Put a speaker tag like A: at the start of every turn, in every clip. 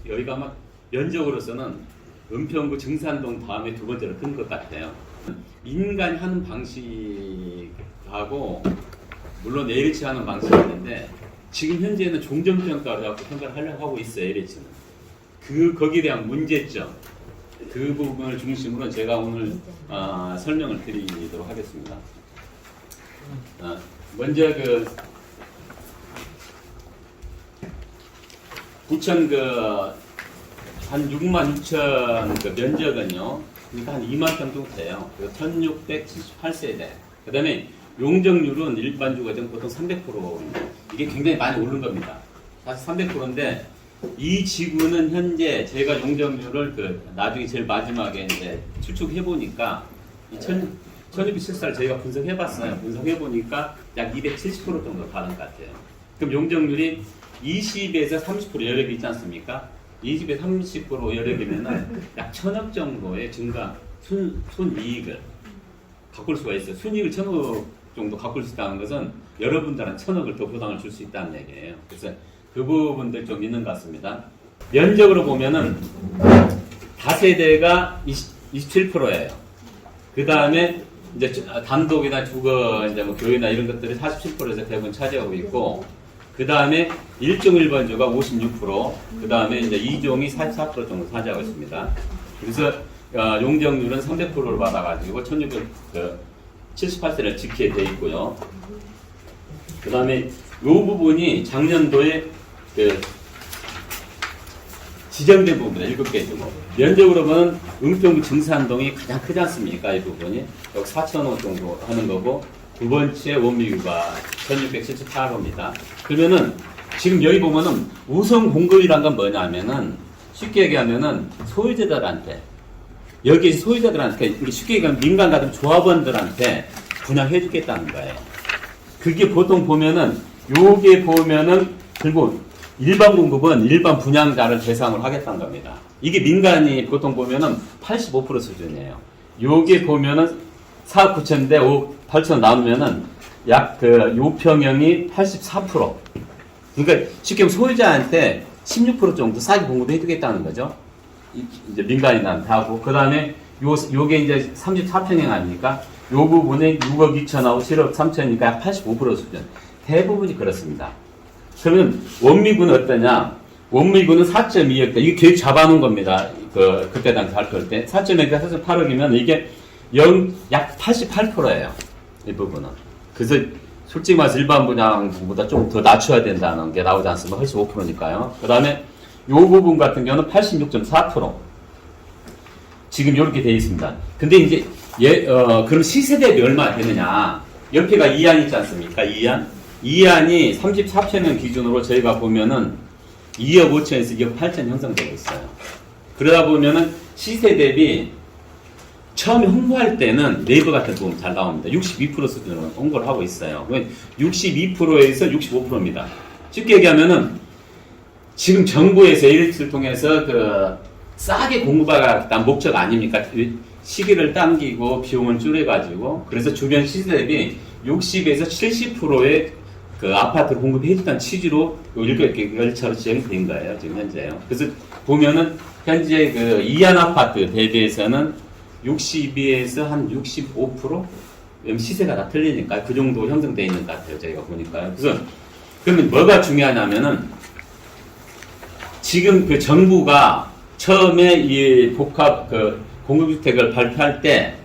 A: 여기가 아마 면적으로서는 은평구 증산동 다음에 두 번째로 큰 것 같아요. 인간이 하는 방식하고 물론 LH 하는 방식이 있는데 지금 현재는 종전평가를 갖고 평가를 하려고 하고 있어요. LH는. 거기에 대한 문제점 그 부분을 중심으로 제가 오늘 설명을 드리도록 하겠습니다. 먼저 부천 한 6만 6천 면적은요, 그러니까 한 2만 평 정도 돼요. 1678세대. 그 다음에 용적률은 일반 주거지는 보통 300%입니다. 이게 굉장히 많이 오른 겁니다. 사실 300%인데, 이 지구는 현재 제가 용적률을 나중에 제일 마지막에 이제 추측해보니까, 1674를 저희가 분석해봤어요. 분석해보니까 약 270% 정도 가는 것 같아요. 그럼 용적률이 20에서 30% 여력이 있지 않습니까? 20에서 30% 여력이면은 약 1000억 정도의 증가, 순이익을 가꿀 수가 있어요. 순이익을 1000억 정도 가꿀 수 있다는 것은 여러분들한테 1000억을 더 보상을 줄 수 있다는 얘기예요. 그래서 그 부분들 좀 있는 것 같습니다. 면적으로 보면은 다세대가 27%예요. 그 다음에 이제 단독이나 주거, 이제 뭐 교회나 이런 것들이 47%에서 대부분 차지하고 있고, 그 다음에 1종 1번주가 56%, 그 다음에 이제 2종이 44% 정도 차지하고 있습니다. 그래서 용적률은 300%를 받아가지고 1678세를 지키게 돼 있고요. 그 다음에 이 부분이 작년도에 지정된 부분입니다. 7개 주고. 면적으로 보면 은평구 증산동이 가장 크지 않습니까? 이 부분이. 여기 4,000호 정도 하는 거고, 두 번째 원미유가 1678호입니다. 그러면은 지금 여기 보면은 우선 공급이란 건 뭐냐면은 쉽게 얘기하면은 소유자들한테, 여기 소유자들한테, 우리 쉽게 얘기하면 민간 같은 조합원들한테 분양해 주겠다는 거예요. 그게 보통 보면은 요게 보면은 그리고 일반 공급은 일반 분양자를 대상으로 하겠다는 겁니다. 이게 민간이 보통 보면은 85% 수준이에요. 요게 보면은 4억 9천인데 5억 8천 나누면은 약 요평형이 84%. 그러니까 쉽게 말하면 소유자한테 16% 정도 싸게 공급해 주겠다는 거죠. 이제 민간인한테 하고. 그 다음에 요게 이제 34평형 아닙니까? 요 부분에 6억 2천하고 7억 3천이니까 약 85% 수준. 대부분이 그렇습니다. 그러면 원미구는 어떠냐? 원미구는 4.2억, 이게 계획 잡아놓은 겁니다. 그때 당시 할 때. 4.2억, 4.8억이면 이게 약 88%예요. 이 부분은. 그래서 솔직히 말해서 일반 분양보다 좀 더 낮춰야 된다는 게 나오지 않습니까? 훨씬 5%니까요. 그 다음에 요 부분 같은 경우는 86.4%. 지금 이렇게 되어 있습니다. 근데 이제, 그럼 시세 대비 얼마 되느냐? 옆에가 2안 있지 않습니까? 2안. 2안이 34평형 기준으로 저희가 보면은 2억 5천에서 2억 8천 형성되고 있어요. 그러다 보면은 시세 대비 처음에 홍보할 때는 네이버 같은 부분 잘 나옵니다. 62% 수준으로 홍보를 하고 있어요. 62%에서 65%입니다. 쉽게 얘기하면은 지금 정부에서 LH를 통해서 싸게 공급하겠다는 목적 아닙니까? 시기를 당기고 비용을 줄여가지고 그래서 주변 시세 대비 60에서 70%의 아파트를 공급해주다는 취지로 이렇게 열차로 진행된 거예요. 지금 현재요. 그래서 보면은 현재 2안 아파트 대비해서는 62에서 한 65%? 시세가 다 틀리니까 그 정도 형성되어 있는 것 같아요. 저희가 보니까요. 그래서 그러면 뭐가 중요하냐면은 지금 정부가 처음에 이 복합 공급주택을 발표할 때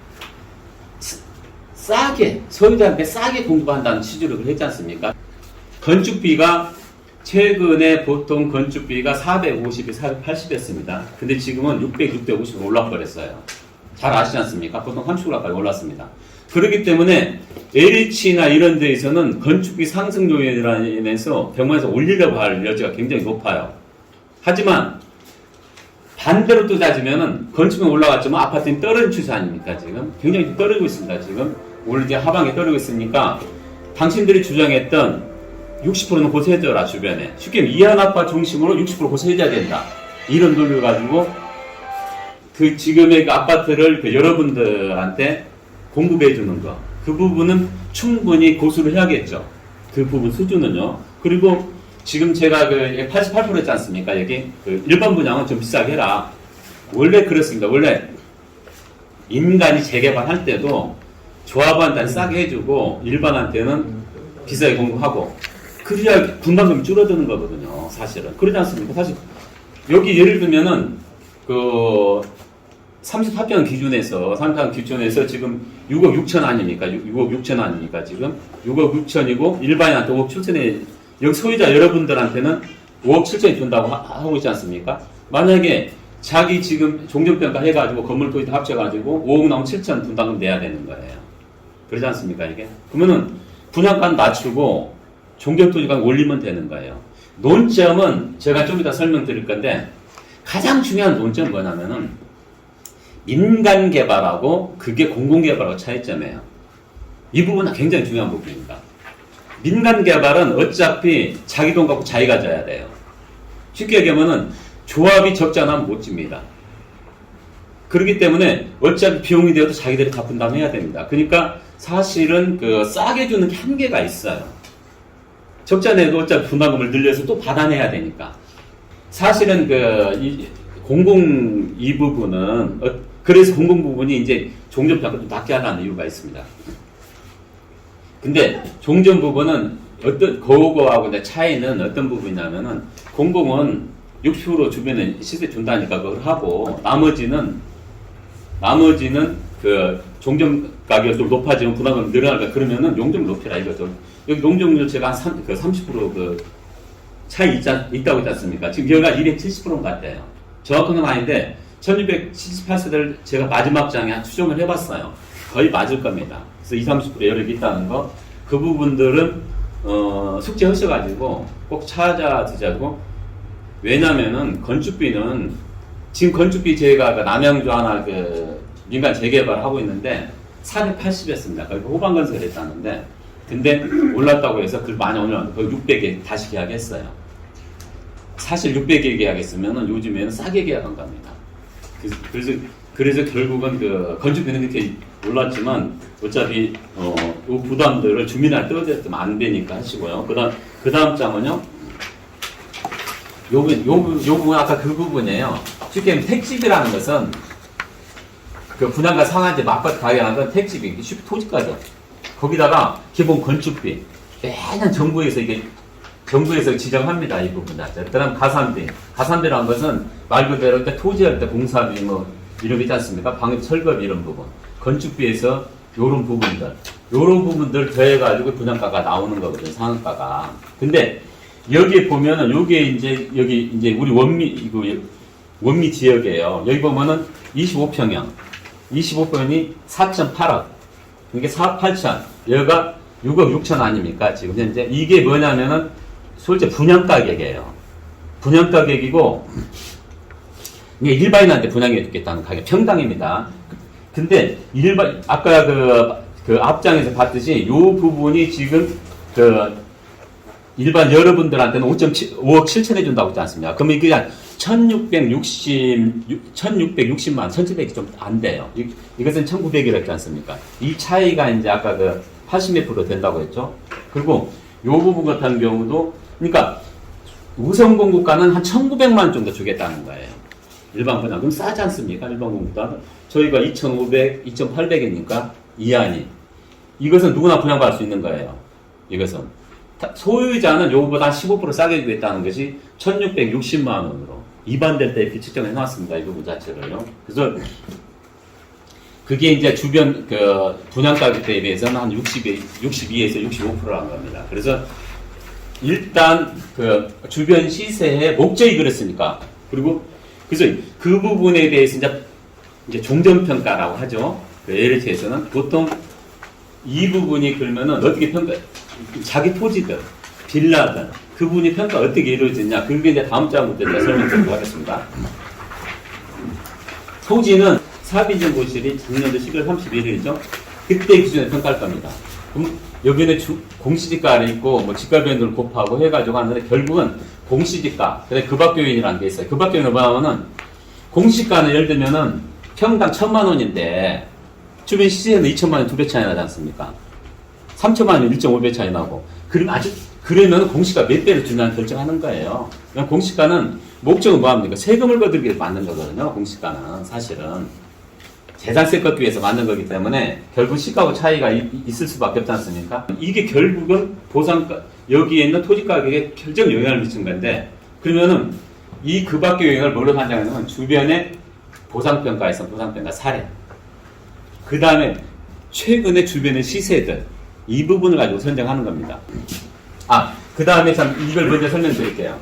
A: 싸게 소유자한테 싸게 공급한다는 취지로 했지 않습니까? 건축비가 최근에 보통 건축비가 450에 480이었습니다. 근데 지금은 600, 650으로 올라버렸어요. 잘 아시지 않습니까? 보통 30% 가까이 올랐습니다. 그렇기 때문에 LH나 이런 데에서는 건축비 상승 요인으로 인해서 병원에서 올리려고 할 여지가 굉장히 높아요. 하지만 반대로 또 따지면은 건축은 올라갔지만 아파트는 떨어진 추세 아닙니까? 지금 굉장히 떨어지고 있습니다. 지금 오늘 이제 하방에 떨어지고 있으니까 당신들이 주장했던 60%는 고세해줘라 주변에 쉽게 이한 아파트 중심으로 60% 고세해줘야 된다 이런 논리를 가지고 지금의 아파트를 여러분들한테 공급해 주는 거 그 부분은 충분히 고수를 해야겠죠. 그 부분 수준은요. 그리고 지금 제가 그 88%였지 않습니까? 여기 그 일반 분양은 좀 비싸게 해라. 원래 그렇습니다. 원래 인간이 재개발할 때도 조합원한테는 싸게 해주고 일반한테는 비싸게 공급하고 그래야 분담금이 줄어드는 거거든요. 사실은 그러지 않습니까? 사실 여기 예를 들면은 그 34평 기준에서 34평 기준에서 지금 6억 6천 아닙니까? 6억 6천 아닙니까? 지금 6억 6천이고 일반인한테 5억 7천에 여기 소유자 여러분들한테는 5억 7천이 준다고 하고 있지 않습니까? 만약에 자기 지금 종전평가 해가지고 건물 토지 다 합쳐가지고 5억 나오면 7천 분담금 내야 되는 거예요. 그러지 않습니까? 이게? 그러면은 분양가 낮추고 종전토지가 올리면 되는 거예요. 논점은 제가 좀 이따 설명드릴 건데 가장 중요한 논점은 뭐냐면은 민간 개발하고 그게 공공 개발하고 차이점이에요. 이 부분은 굉장히 중요한 부분입니다. 민간 개발은 어차피 자기 돈 갖고 자기가 져야 돼요. 쉽게 얘기하면은 조합이 적지 않으면 못 집니다. 그렇기 때문에 어차피 비용이 되어도 자기들이 다 분담해야 됩니다. 그러니까 사실은 그 싸게 주는 게 한계가 있어요. 적자내도 어차피 분담금을 늘려서 또 받아내야 되니까. 사실은 그 공공 이 부분은 그래서 공공 부분이 이제 종전평가 좀 낮게 하라는 이유가 있습니다. 근데 종전 부분은 어떤 거하고 차이는 어떤 부분이냐면은 공공은 60% 주변에 시세 준다니까 그걸 하고 나머지는 그 종전 가격이 좀 높아지면 분담금 늘어날까 그러면은 용적률 높이라 이거죠. 여기 용적률 제가 한 30% 차이 있다고 했지 않습니까? 지금 여기가 270%인 것 같아요. 정확한 건 아닌데 1678세대를 제가 마지막 장에 한 추정을 해봤어요. 거의 맞을 겁니다. 그래서 20-30% 여력이 있다는 거. 그 부분들은 숙제 하셔가지고 꼭 찾아드자고. 왜냐면은 건축비는 지금 건축비 제가 그 남양주 하나 그 민간 재개발을 하고 있는데 480이었습니다. 거기 호반건설을 했다는데 근데 올랐다고 해서 그 많이 올랐는데 거의 600에 다시 계약했어요. 사실 600에 계약했으면은 요즘에는 싸게 계약한 겁니다. 그래서 결국은 그 건축비는 이렇게 올랐지만 어차피 그 부담들을 주민한테 떠들면 안 되니까 하시고요. 그 다음 장은요. 요 부분 아까 그 부분이에요. 쉽게 말하면 택집이라는 것은 그 분양가 상한제 맞바트 가격하는 건 택집이 쉽게 토지가죠. 거기다가 기본 건축비 매년 정부에서 지정합니다. 이 부분 자체. 그다음 가산비라는 것은 말 그대로 토지할 때 공사비 뭐 이런 게 있지 않습니까? 방역 철거비 이런 부분. 건축비에서 요런 부분들 더해가지고 분양가가 나오는 거거든요. 상한가가. 근데 여기 보면은 여기 이제 우리 원미 지역이에요. 여기 보면은 25평이 4,800억. 이게 4억 8천. 여기가 6억 6천 아닙니까? 지금 현재. 이게 뭐냐면은 솔직히 분양가격이에요. 분양가격이고, 이게 일반인한테 분양해 주겠다는 가격 평당입니다. 근데 아까 그 앞장에서 봤듯이 요 부분이 지금 일반 여러분들한테는 5억 7천 해준다고 했지 않습니까? 그러면 이게 한 1660만, 1700이 좀 안 돼요. 이것은 1900이라 했지 않습니까? 이 차이가 이제 아까 그 80몇 프로 된다고 했죠? 그리고 요 부분 같은 경우도, 그러니까 우선 공급가는 한 1900만 정도 주겠다는 거예요. 일반 분양. 그럼 싸지 않습니까? 일반 공급가는. 저희가 2500, 2800이니까 이하니. 이것은 누구나 분양받을 수 있는 거예요. 이것은. 소유자는 요거보다 한 15% 싸게 주겠다는 것이 1660만 원으로 이반될 때 이렇게 측정해 놨습니다. 이 부분 자체를요. 그래서 그게 이제 주변 그 분양가격 대비해서는 한 62에서 65%라는 겁니다. 그래서 일단 그 주변 시세의 목적이 그랬으니까. 그리고 그래서 그 부분에 대해서 이제 종전평가라고 하죠. 그 LH에서는 보통 이 부분이 그러면은 어떻게 자기 토지들, 빌라들, 그분이 평가 어떻게 이루어지냐. 그게 이제 다음 장부터 제가 설명드리도록 하겠습니다. 토지는 사비정보실이 작년도 12월 31일이죠. 그때 기준에 평가할 겁니다. 그럼 여기는 공시지가를 있고, 뭐 지가변동을 곱하고 해가지고 하는데, 결국은 공시지가, 그다음에 급압교인이라는 게 있어요. 급압교인은 뭐냐면은, 공시지가는 예를 들면은 평당 1000만 원인데, 주변 시세는 2천만 원 2배 차이 나지 않습니까? 3천만 원 1.5배 차이 나고. 그리고 아주 그러면 공시가 몇 배를 주냐는 결정하는 거예요. 공시가는 목적은 뭐합니까? 세금을 거두기 위해서 만든 거거든요. 공시가는 사실은 재산세 걷기 위해서 만든 거기 때문에 결국 시가하고 차이가 있을 수밖에 없지 않습니까? 이게 결국은 보상가, 여기에 있는 토지 가격에 결정 영향을 미친 건데, 그러면은 이 그 밖의 영향을 뭘로 판단하냐면 주변의 보상평가에서 보상평가 사례, 그 다음에 최근에 주변의 시세들, 이 부분을 가지고 선정하는 겁니다. 그 다음에 참 이걸 먼저 설명드릴게요.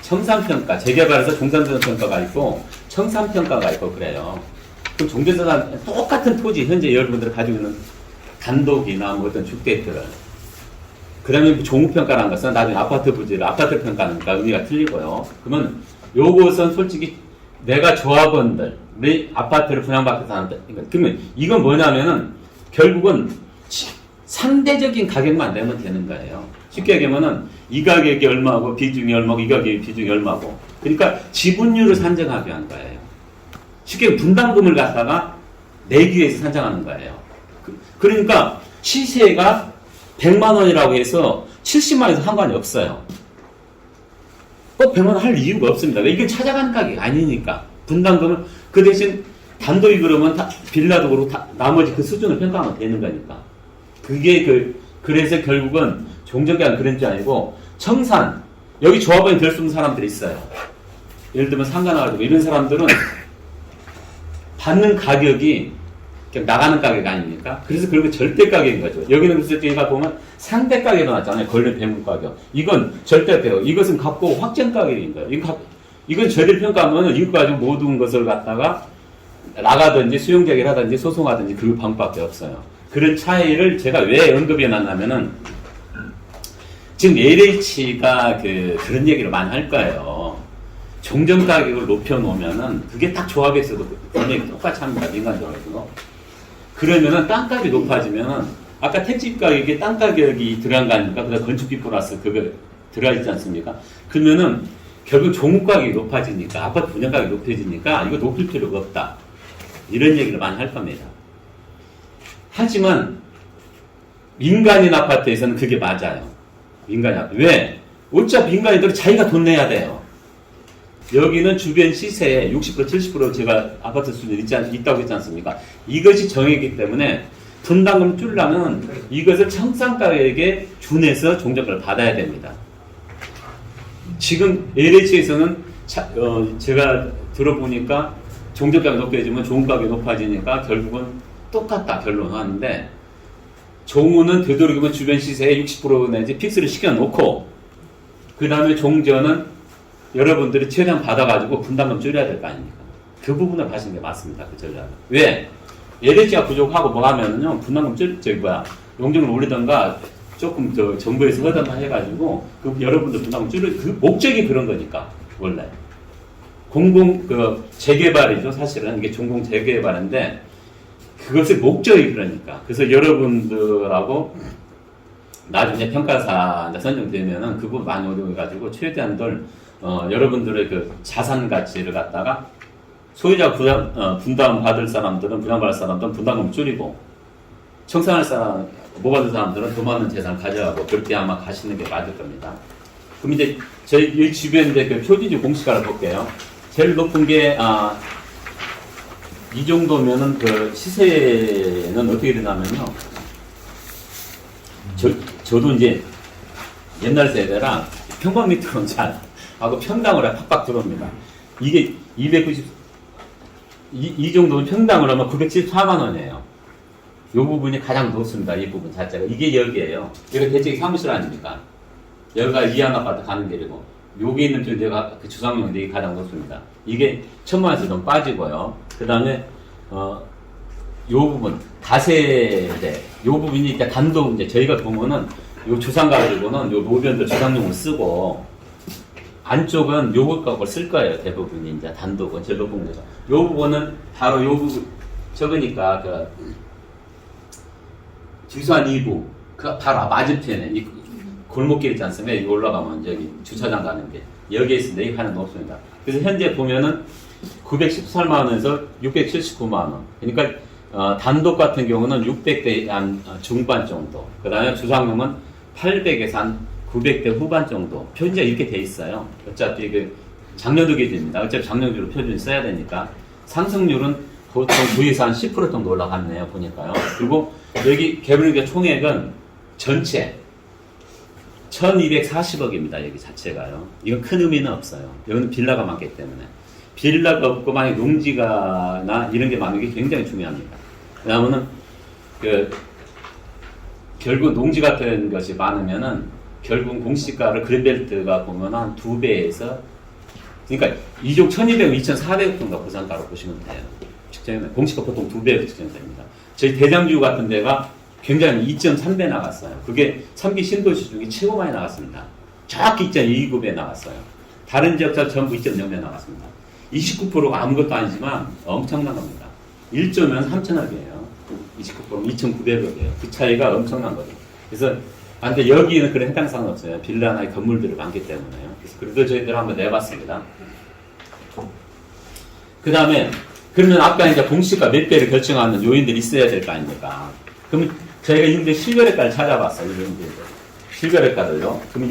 A: 청산평가, 재개발에서 종산평가가 있고 청산평가가 있고 그래요. 그럼 종전자산 똑같은 토지, 현재 여러분들이 가지고 있는 단독이나 뭐 어떤 주택들을, 그 다음에 종후평가라는 것은 나중에 아파트 부지를 아파트 평가하니까 의미가 틀리고요. 그러면 요것은 솔직히 내가 조합원들, 내 아파트를 분양받고 사는데, 그러면 이건 뭐냐면은 결국은 상대적인 가격만 내면 되는 거예요. 쉽게 얘기하면은 이 가격이 얼마고 비중이 얼마고 이 가격이 비중이 얼마고, 그러니까 지분율을 산정하게 한 거예요. 쉽게 분담금을 갖다가 내기 위해서 산정하는 거예요. 그러니까 시세가 100만 원이라고 해서 70만 원에서 상관이 없어요. 꼭 100만 원 할 이유가 없습니다. 이게 찾아가는 가격이 아니니까. 분담금을 그 대신 단독이 그러면 빌라도 그렇고 나머지 그 수준을 평가하면 되는 거니까. 그게 그래서 결국은 종전계약 그런 게 아니고 청산, 여기 조합원이 될 수 있는 사람들이 있어요. 예를 들면 상관와가지고 이런 사람들은 받는 가격이 그냥 나가는 가격 아닙니까? 그래서 그리고 절대 가격인 거죠. 여기는 그래서 저희가 보면 상대 가격이 나왔잖아요. 권리 배분 가격. 이건 절대 가격. 이것은 값고 확정 가격인 거예요. 이건 절대 평가하면 이거 가지고 모든 것을 갖다가 나가든지 수용자기를 하든지 소송하든지 그 방법밖에 없어요. 그런 차이를 제가 왜 언급해 놨냐면은 지금 LH가 그런 얘기를 많이 할 거예요. 종전 가격을 높여놓으면은 그게 딱 조합에서도 분명히 똑같이 합니다. 민간적으로. 그러면은 땅값이 높아지면은 아까 택지 가격에 땅 가격이 들어간 거 아닙니까? 그다음 건축비 플러스 그거 들어가 있지 않습니까? 그러면은 결국 종목 가격이 높아지니까 아파트 분양 가격이 높아지니까 이거 높일 필요가 없다. 이런 얘기를 많이 할 겁니다. 하지만 민간인 아파트에서는 그게 맞아요. 민간인 아파트. 왜? 어차피 민간인들은 자기가 돈 내야 돼요. 여기는 주변 시세에 60% 70% 제가 아파트 수준 있다고 했지 않습니까? 이것이 정액이기 때문에 분담금을 줄려면 이것을 청산가격에 준해서 종전가를 받아야 됩니다. 지금 LH에서는 제가 들어보니까 종전가가 높아지면 종가격이 높아지니까 결국은 똑같다 결론을 하는데, 종우는 되도록이면 주변 시세에 60% 내지 픽스를 시켜놓고 그 다음에 종전은 여러분들이 최대한 받아가지고 분담금 줄여야 될 거 아닙니까? 그 부분을 하시는 게 맞습니다. 그 전략은. 왜? LH가 부족하고 뭐 하면은요, 분담금 용적을 올리던가 조금 정부에서 허담만 해가지고 여러분들 분담금 그 목적이 그런 거니까, 원래. 재개발이죠. 사실은 이게 종공 재개발인데 그것의 목적이 그러니까. 그래서 여러분들하고 나중에 평가사 선정되면은 그 부분 많이 어려워가지고 최대한들 여러분들의 그 자산 가치를 갖다가 소유자 분담 받을 사람들은 분양받을 사람들은 분담금 줄이고 청산할 사람 못 받을 사람들은 더 많은 재산을 가져가고 그렇게 아마 가시는 게 맞을 겁니다. 그럼 이제 저희 주변에 그 표지지 공시가를 볼게요. 제일 높은 게 이 정도면은 그 시세는 어떻게 되냐면요. 저도 이제 옛날 세대라 평방미터로 잘 하고 평당으로 팍팍 들어옵니다. 이게 290, 이 정도면 평당으로 하면 974만 원이에요. 이 부분이 가장 높습니다. 이 부분 자체가. 이게 여기에요. 이거 대책이 사무실 아닙니까? 여기가 이한 아파트 가는 길이고, 여기 있는 데가 그 주상용 이게 가장 높습니다. 이게 1,000만 원에서 좀 빠지고요. 그 다음에, 요 부분, 다세대, 요 부분이 이제 단독, 이제 저희가 보면은 요 주상 가지고는 요 노변들 주상용을 쓰고, 안쪽은 요걸 쓸 거예요. 대부분이 이제 단독은 제일 높은 데가. 요 부분은 바로 요 부분, 적으니까 주산 2부, 바로 맞은편에, 이 골목길 있지 않습니까? 여기 올라가면 여기 주차장 가는 게. 여기에 있습니다. 이 하나는 없습니다. 그래서 현재 보면은 918만 원에서 679만 원. 그러니까, 단독 같은 경우는 600대 한 중반 정도. 그 다음에 주상용은 800에서 한 900대 후반 정도. 표준지가 이렇게 돼 있어요. 어차피 그 작년도 기준입니다. 어차피 작년으로 표준 써야 되니까. 상승률은 보통 9에서 한 10% 정도 올라갔네요. 보니까요. 그리고 여기 개발기업 총액은 전체 1240억입니다. 여기 자체가요. 이건 큰 의미는 없어요. 여기는 빌라가 많기 때문에. 빌라가 없고 만약 농지가나 이런 게 많은 게 굉장히 중요합니다. 왜냐하면은 결국 농지 같은 것이 많으면은 결국 공시가를 그린벨트가 보면 한 2배에서 그러니까 이쪽 1200억, 2400억 정도 부산가로 보시면 돼요. 측정하면 공시가 보통 2배로 측정됩니다. 저희 대장주 같은 데가 굉장히 2.3배 나갔어요. 그게 3기 신도시 중에 최고 많이 나갔습니다. 정확히 2.29배 나갔어요. 다른 지역들 전부 2.0배 나갔습니다. 29%가 아무것도 아니지만 엄청난 겁니다. 1조면 3천억이에요. 29%면 2,900억이에요. 그 차이가 엄청난 거죠. 그래서 근데 여기는 그런 해당 사항은 없어요. 빌라나 건물들이 많기 때문에요. 그래서 그래도 저희들 한번 내봤습니다. 그 다음에 그러면 아까 이제 공시가 몇 배를 결정하는 요인들이 있어야 될 거 아닙니까? 그럼 저희가 인근 실거래가를 찾아봤어요. 실거래가를요. 그럼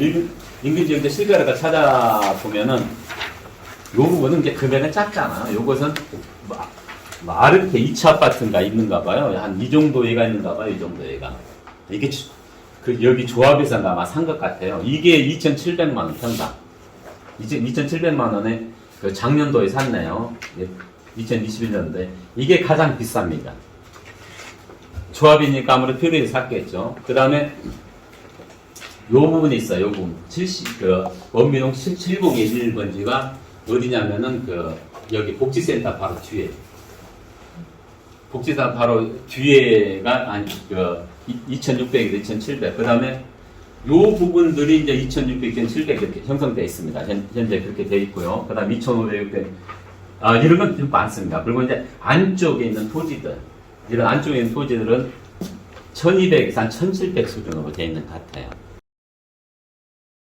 A: 인근 지역대 실거래가 찾아보면은 요 부분은 이제 금액은 작잖아. 요것은 아르케 2차 아파트인가 있는가 봐요. 한 이 정도 애가 있는가 봐요. 이 정도 애가. 이게 여기 조합에서 아마 산 것 같아요. 이게 2,700만 원 평당. 이제 2,700만 원에 그 작년도에 샀네요. 2021년도에. 이게 가장 비쌉니다. 조합이니까 아무래도 필요해서 샀겠죠. 그 다음에 요 부분이 있어요. 요 부분. 원민홍 7021번지가 어디냐면은 여기 복지센터 바로 뒤에. 복지센터 바로 뒤에가 2,600에서 2,700. 그 다음에 요 부분들이 이제 2,600, 2,700 이렇게 형성되어 있습니다. 현재 그렇게 되어 있고요. 그 다음 2,500, 600. 이런 건 좀 많습니다. 그리고 이제 안쪽에 있는 토지들. 이런 안쪽에 있는 토지들은 1,200에서 한 1,700 수준으로 되어 있는 것 같아요.